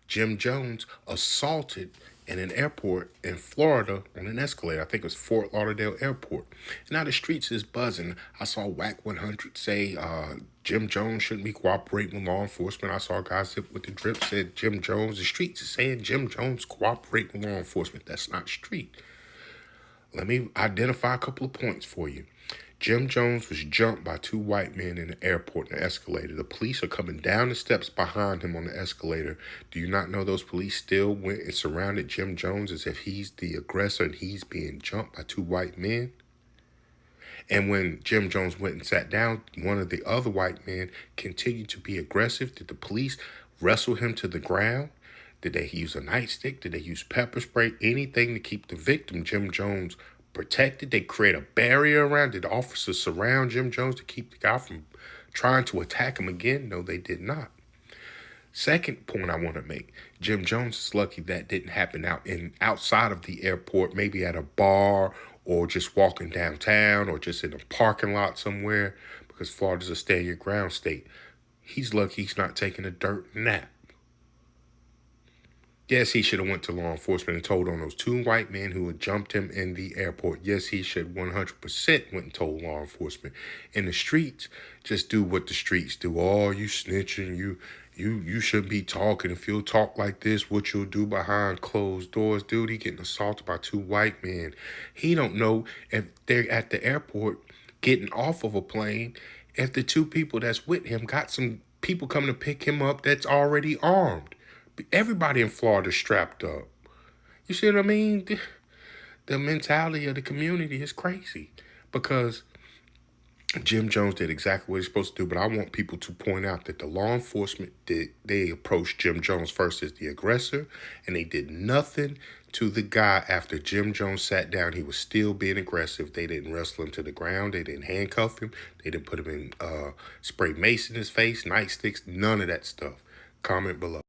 Jim Jones assaulted in an airport in Florida on an escalator. I think it was Fort Lauderdale Airport. Now the streets is buzzing. I saw Whack 100 say Jim Jones shouldn't be cooperating with law enforcement. I saw guys with the drip said Jim Jones. The streets is saying Jim Jones cooperating with law enforcement. That's not street. Let me identify a couple of points for you. Jim Jones was jumped by two white men in the airport in the escalator. The police are coming down the steps behind him on the escalator. Do you not know those police still went and surrounded Jim Jones as if he's the aggressor and he's being jumped by two white men? And when Jim Jones went and sat down, one of the other white men continued to be aggressive. Did the police wrestle him to the ground? Did they use a nightstick? Did they use pepper spray? Anything to keep the victim, Jim Jones, protected? They create a barrier around? Did the officers surround Jim Jones to keep the guy from trying to attack him again? No, they did not. Second point I want to make, Jim Jones is lucky that didn't happen outside of the airport, maybe at a bar or just walking downtown or just in a parking lot somewhere, because Florida's a stand your ground state. He's lucky he's not taking a dirt nap. Yes, he should have went to law enforcement and told on those two white men who had jumped him in the airport. Yes, he should 100% went and told law enforcement. In the streets, just do what the streets do. Oh, you snitching, you shouldn't be talking. If you'll talk like this, what you'll do behind closed doors. Dude, he getting assaulted by two white men. He don't know if they're at the airport getting off of a plane, if the two people that's with him got some people coming to pick him up that's already armed. Everybody in Florida strapped up. You see what I mean? The mentality of the community is crazy because Jim Jones did exactly what he's supposed to do, but I want people to point out that the law enforcement they approached Jim Jones first as the aggressor, and they did nothing to the guy after Jim Jones sat down. He was still being aggressive. They didn't wrestle him to the ground. They didn't handcuff him. They didn't put him in spray mace in his face, nightsticks, none of that stuff. Comment below.